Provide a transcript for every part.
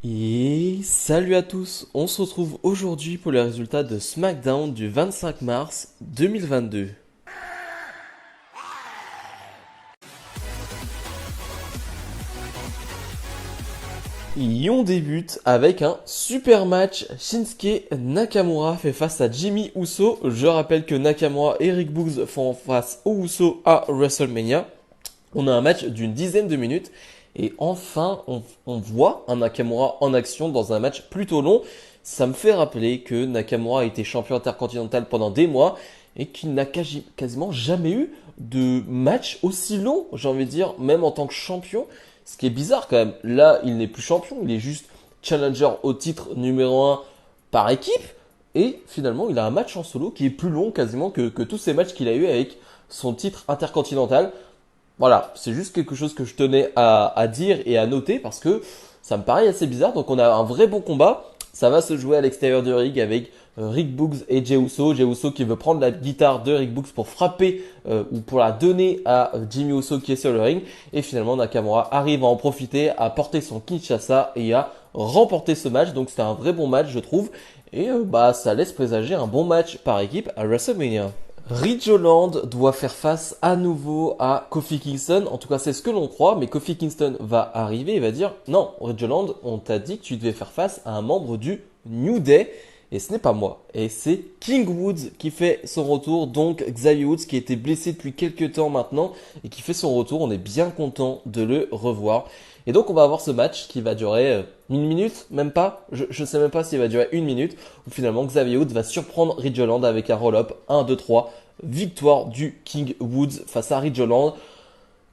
Et salut à tous, on se retrouve aujourd'hui pour les résultats de SmackDown du 25 mars 2022. Et on débute avec un super match. Shinsuke Nakamura fait face à Jimmy Uso. Je rappelle que Nakamura et Rick Boogs font face aux Uso à WrestleMania. On a un match d'une dizaine de minutes. Et enfin, on voit un Nakamura en action dans un match plutôt long. Ça me fait rappeler que Nakamura a été champion intercontinental pendant des mois et qu'il n'a quasiment jamais eu de match aussi long, j'ai envie de dire, même en tant que champion. Ce qui est bizarre quand même. Là, il n'est plus champion, il est juste challenger au titre numéro un par équipe. Et finalement, il a un match en solo qui est plus long quasiment que tous ces matchs qu'il a eu avec son titre intercontinental. Voilà, c'est juste quelque chose que je tenais à dire et à noter parce que ça me paraît assez bizarre. Donc on a un vrai bon combat. Ça va se jouer à l'extérieur du ring avec Rick Boogs et Jey Uso. Jey Uso qui veut prendre la guitare de Rick Boogs pour frapper ou pour la donner à Jimmy Uso qui est sur le ring. Et finalement Nakamura arrive à en profiter, à porter son Kinshasa et à remporter ce match. Donc c'était un vrai bon match je trouve. Et ça laisse présager un bon match par équipe à WrestleMania. Ridge Holland doit faire face à nouveau à Kofi Kingston. En tout cas, c'est ce que l'on croit. Mais Kofi Kingston va arriver et va dire non, Ridge Holland, on t'a dit que tu devais faire face à un membre du New Day. Et ce n'est pas moi. Et c'est King Woods qui fait son retour. Donc Xavier Woods qui était blessé depuis quelques temps maintenant et qui fait son retour. On est bien content de le revoir. Et donc on va avoir ce match qui va durer une minute, même pas. Je ne sais même pas s'il va durer une minute. Où finalement Xavier Woods va surprendre Ridge Holland avec un roll-up. 1, 2, 3. Victoire du King Woods face à Ridge Holland.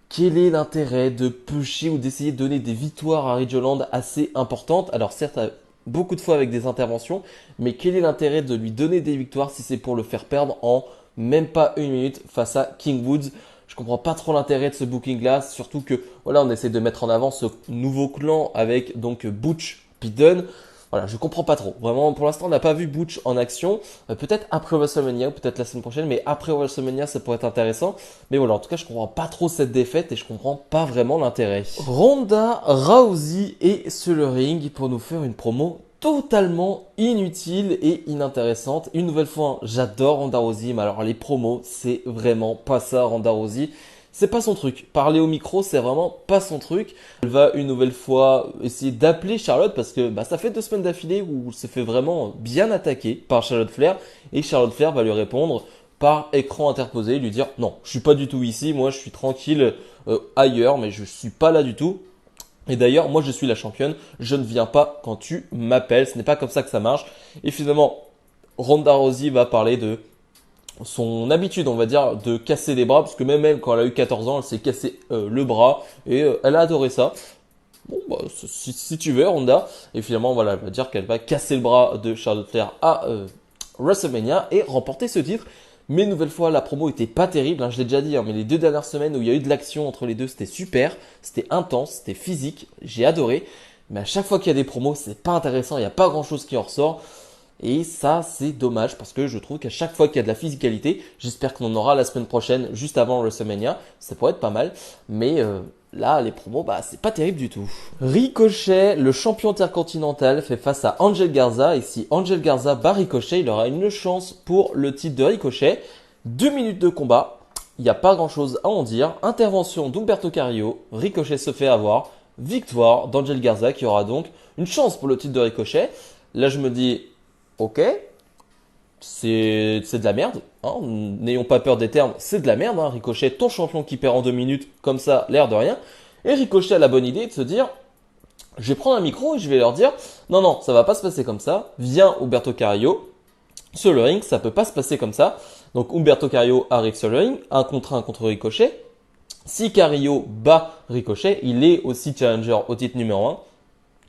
Quel est l'intérêt de pusher ou d'essayer de donner des victoires à Ridge Holland assez importantes? Alors certes, beaucoup de fois avec des interventions, mais quel est l'intérêt de lui donner des victoires si c'est pour le faire perdre en même pas une minute face à King Woods? Je comprends pas trop l'intérêt de ce booking là, surtout que voilà, on essaie de mettre en avant ce nouveau clan avec donc Butch Pidden. Voilà, je comprends pas trop. Vraiment, pour l'instant, on n'a pas vu Butch en action. Peut-être après WrestleMania, peut-être la semaine prochaine, mais après WrestleMania, ça pourrait être intéressant. Mais voilà, en tout cas, je comprends pas trop cette défaite et je comprends pas vraiment l'intérêt. Ronda Rousey est sur le ring pour nous faire une promo totalement inutile et inintéressante. Une nouvelle fois, j'adore Ronda Rousey, mais alors les promos, c'est vraiment pas ça, Ronda Rousey. C'est pas son truc. Parler au micro, c'est vraiment pas son truc. Elle va une nouvelle fois essayer d'appeler Charlotte parce que ça fait 2 semaines d'affilée où elle se fait vraiment bien attaquer par Charlotte Flair. Et Charlotte Flair va lui répondre par écran interposé, lui dire non, je suis pas du tout ici, moi je suis tranquille ailleurs, mais je suis pas là du tout. Et d'ailleurs, moi je suis la championne, je ne viens pas quand tu m'appelles, ce n'est pas comme ça que ça marche. Et finalement, Ronda Rousey va parler de son habitude, on va dire, de casser les bras, parce que même elle, quand elle a eu 14 ans, elle s'est cassé le bras, et elle a adoré ça. Bon, si tu veux, Ronda. Et finalement, voilà, elle va dire qu'elle va casser le bras de Charlotte Flair à WrestleMania et remporter ce titre. Mais nouvelle fois, la promo était pas terrible, hein, je l'ai déjà dit, hein, mais les 2 dernières semaines où il y a eu de l'action entre les deux, c'était super, c'était intense, c'était physique, j'ai adoré. Mais à chaque fois qu'il y a des promos, c'est pas intéressant, il n'y a pas grand chose qui en ressort. Et ça, c'est dommage parce que je trouve qu'à chaque fois qu'il y a de la physicalité, j'espère qu'on en aura la semaine prochaine, juste avant WrestleMania, ça pourrait être pas mal. Mais là, les promos, c'est pas terrible du tout. Ricochet, le champion intercontinental, fait face à Angel Garza. Et si Angel Garza bat Ricochet, il aura une chance pour le titre de Ricochet. 2 minutes de combat, il n'y a pas grand chose à en dire. Intervention d'Umberto Carrillo, Ricochet se fait avoir. Victoire d'Angel Garza qui aura donc une chance pour le titre de Ricochet. Là, je me dis, ok, c'est de la merde, hein. N'ayons pas peur des termes, c'est de la merde, hein. Ricochet, ton champion qui perd en 2 minutes, comme ça, l'air de rien. Et Ricochet a la bonne idée de se dire, je vais prendre un micro et je vais leur dire, non, non, ça va pas se passer comme ça, viens Umberto Carrillo, sur le ring, ça peut pas se passer comme ça. Donc Umberto Carrillo arrive sur le ring, un contre Ricochet. Si Carrillo bat Ricochet, il est aussi challenger au titre numéro un.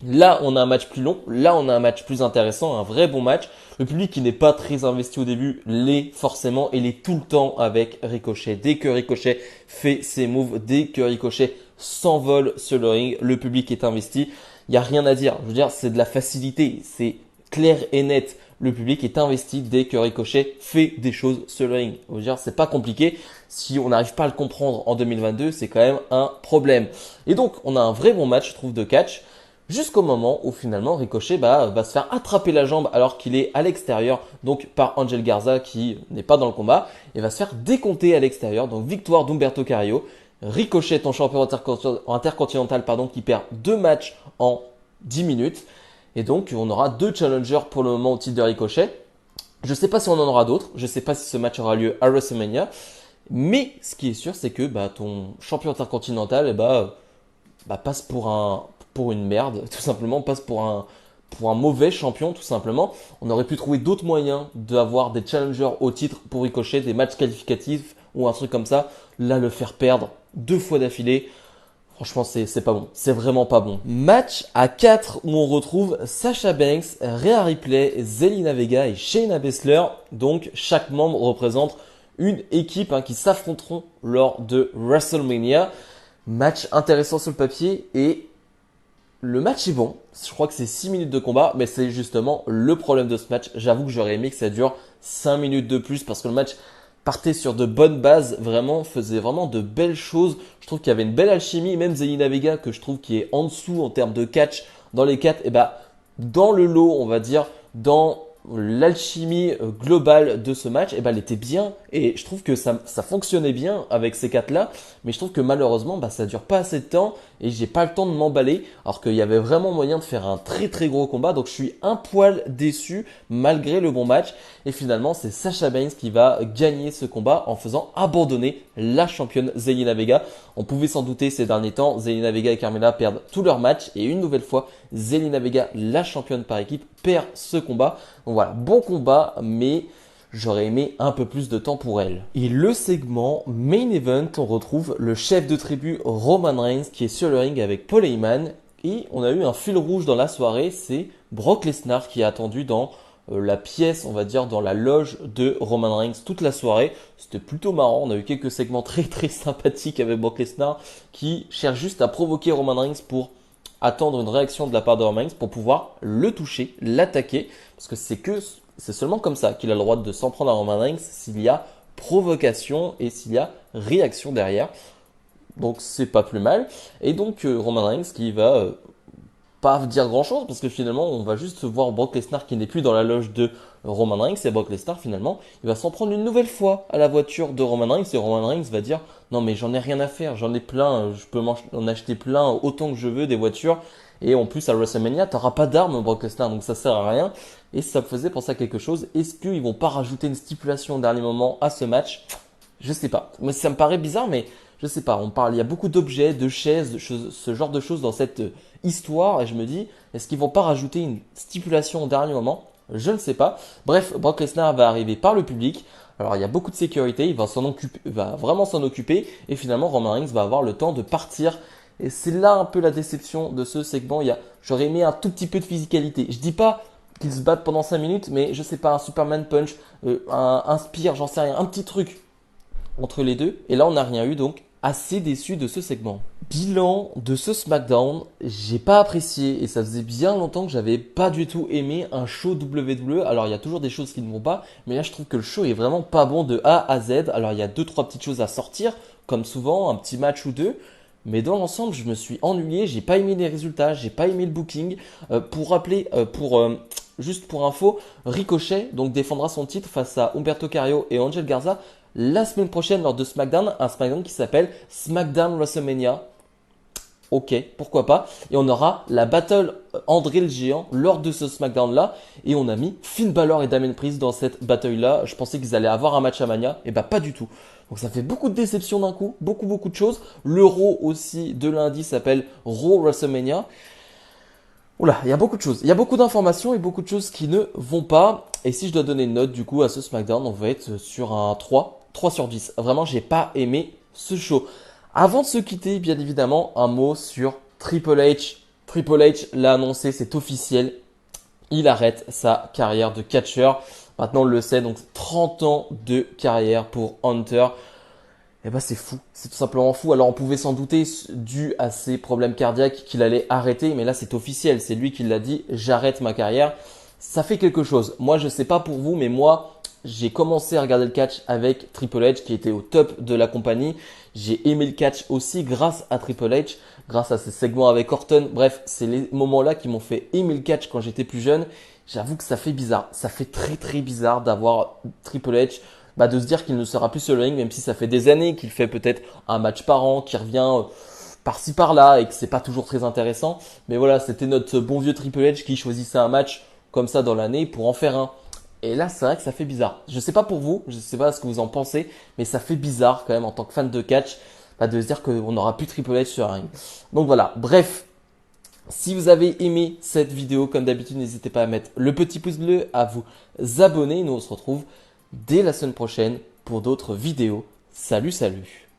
Là, on a un match plus long. Là, on a un match plus intéressant, un vrai bon match. Le public qui n'est pas très investi au début l'est forcément et l'est tout le temps avec Ricochet. Dès que Ricochet fait ses moves, dès que Ricochet s'envole sur le ring, le public est investi. Il n'y a rien à dire. Je veux dire, c'est de la facilité. C'est clair et net. Le public est investi dès que Ricochet fait des choses sur le ring. Je veux dire, c'est pas compliqué. Si on n'arrive pas à le comprendre en 2022, c'est quand même un problème. Et donc, on a un vrai bon match, je trouve, de catch. jusqu'au moment où finalement Ricochet va se faire attraper la jambe alors qu'il est à l'extérieur, donc par Angel Garza qui n'est pas dans le combat, et va se faire décompter à l'extérieur, donc victoire d'Humberto Carrillo. Ricochet, ton champion intercontinental, qui perd 2 matchs en 10 minutes. Et donc, on aura 2 challengers pour le moment au titre de Ricochet. Je ne sais pas si on en aura d'autres. Je ne sais pas si ce match aura lieu à WrestleMania. Mais ce qui est sûr, c'est que ton champion intercontinental passe pour une merde, tout simplement, passe pour un mauvais champion, tout simplement. On aurait pu trouver d'autres moyens d'avoir des challengers au titre pour Ricochet, des matchs qualificatifs ou un truc comme ça. Là, le faire perdre 2 fois d'affilée, franchement, c'est pas bon. C'est vraiment pas bon. Match à 4 où on retrouve Sasha Banks, Rhea Ripley, Zelina Vega et Shayna Baszler. Donc, chaque membre représente une équipe qui s'affronteront lors de WrestleMania. Match intéressant sur le papier et le match est bon. Je crois que c'est 6 minutes de combat, mais c'est justement le problème de ce match. J'avoue que j'aurais aimé que ça dure 5 minutes de plus parce que le match partait sur de bonnes bases, faisait vraiment de belles choses. Je trouve qu'il y avait une belle alchimie, même Zelina Vega que je trouve qui est en dessous en termes de catch dans les 4, dans le lot, on va dire, dans l'alchimie globale de ce match, elle était bien et je trouve que ça fonctionnait bien avec ces 4 là, mais je trouve que malheureusement ça dure pas assez de temps et j'ai pas le temps de m'emballer alors qu'il y avait vraiment moyen de faire un très très gros combat, donc je suis un poil déçu malgré le bon match et finalement c'est Sasha Banks qui va gagner ce combat en faisant abandonner la championne Zelina Vega. On pouvait s'en douter ces derniers temps, Zelina Vega et Carmella perdent tous leurs matchs et une nouvelle fois Zelina Vega, la championne par équipe, perd ce combat. Donc voilà, bon combat, mais j'aurais aimé un peu plus de temps pour elle. Et le segment Main Event, on retrouve le chef de tribu Roman Reigns qui est sur le ring avec Paul Heyman. Et on a eu un fil rouge dans la soirée, c'est Brock Lesnar qui est attendu dans la pièce, on va dire, dans la loge de Roman Reigns toute la soirée. C'était plutôt marrant, on a eu quelques segments très très sympathiques avec Brock Lesnar qui cherche juste à provoquer Roman Reigns pour attendre une réaction de la part de Roman Reigns pour pouvoir le toucher, l'attaquer, parce que c'est seulement comme ça qu'il a le droit de s'en prendre à Roman Reigns s'il y a provocation et s'il y a réaction derrière. Donc c'est pas plus mal. Et donc Roman Reigns qui va pas dire grand chose parce que finalement on va juste voir Brock Lesnar qui n'est plus dans la loge de Roman Reigns et Brock Lesnar finalement il va s'en prendre une nouvelle fois à la voiture de Roman Reigns et Roman Reigns va dire non mais j'en ai rien à faire, j'en ai plein, je peux en acheter plein autant que je veux des voitures et en plus à WrestleMania t'auras pas d'armes Brock Lesnar donc ça sert à rien et ça me faisait penser à quelque chose. Est-ce qu'ils vont pas rajouter une stipulation au dernier moment à ce match? Je sais pas, moi ça me paraît bizarre mais je sais pas, il y a beaucoup d'objets, de chaises, ce genre de choses dans cette histoire et je me dis, est-ce qu'ils vont pas rajouter une stipulation au dernier moment? Je ne sais pas. Bref, Brock Lesnar va arriver par le public. Alors il y a beaucoup de sécurité, il va vraiment s'en occuper et finalement Roman Reigns va avoir le temps de partir. Et c'est là un peu la déception de ce segment. J'aurais aimé un tout petit peu de physicalité. Je dis pas qu'ils se battent pendant 5 minutes, mais je sais pas, un Superman Punch, un Spear, j'en sais rien, un petit truc entre les deux. Et là on n'a rien eu donc assez déçu de ce segment. Bilan de ce SmackDown, j'ai pas apprécié et ça faisait bien longtemps que j'avais pas du tout aimé un show WWE. Alors il y a toujours des choses qui ne vont pas, mais là je trouve que le show est vraiment pas bon de A à Z. Alors il y a 2-3 petites choses à sortir, comme souvent, un petit match ou deux. Mais dans l'ensemble, je me suis ennuyé, j'ai pas aimé les résultats, j'ai pas aimé le booking. Juste pour info, Ricochet donc défendra son titre face à Humberto Carrillo et Angel Garza la semaine prochaine lors de SmackDown, un SmackDown qui s'appelle SmackDown WrestleMania. Ok, pourquoi pas. Et on aura la battle André le Géant lors de ce SmackDown là. Et on a mis Finn Balor et Damien Priest dans cette bataille là. Je pensais qu'ils allaient avoir un match à Mania. Et pas du tout. Donc ça fait beaucoup de déceptions d'un coup. Beaucoup de choses. Le Raw aussi de lundi s'appelle Raw WrestleMania. Oula, il y a beaucoup de choses. Il y a beaucoup d'informations et beaucoup de choses qui ne vont pas. Et si je dois donner une note du coup à ce SmackDown, on va être sur un 3 sur 10. Vraiment, j'ai pas aimé ce show. Avant de se quitter, bien évidemment, un mot sur Triple H. Triple H l'a annoncé, c'est officiel. Il arrête sa carrière de catcheur. Maintenant, on le sait, donc 30 ans de carrière pour Hunter. C'est fou, c'est tout simplement fou. Alors on pouvait s'en douter dû à ses problèmes cardiaques qu'il allait arrêter, mais là c'est officiel, c'est lui qui l'a dit, j'arrête ma carrière. Ça fait quelque chose. Moi je sais pas pour vous, mais moi j'ai commencé à regarder le catch avec Triple H qui était au top de la compagnie. J'ai aimé le catch aussi grâce à Triple H, grâce à ses segments avec Orton. Bref, c'est les moments-là qui m'ont fait aimer le catch quand j'étais plus jeune. J'avoue que ça fait bizarre. Ça fait très très bizarre d'avoir Triple H, de se dire qu'il ne sera plus sur le ring, même si ça fait des années qu'il fait peut-être un match par an, qui revient par-ci par-là et que c'est pas toujours très intéressant. Mais voilà, c'était notre bon vieux Triple H qui choisissait un match comme ça dans l'année pour en faire un. Et là, c'est vrai que ça fait bizarre. Je sais pas pour vous, je sais pas ce que vous en pensez, mais ça fait bizarre quand même en tant que fan de catch de se dire qu'on n'aura plus Triple H sur un ring. Donc voilà, bref. Si vous avez aimé cette vidéo, comme d'habitude, n'hésitez pas à mettre le petit pouce bleu, à vous abonner. Nous, on se retrouve dès la semaine prochaine pour d'autres vidéos. Salut, salut!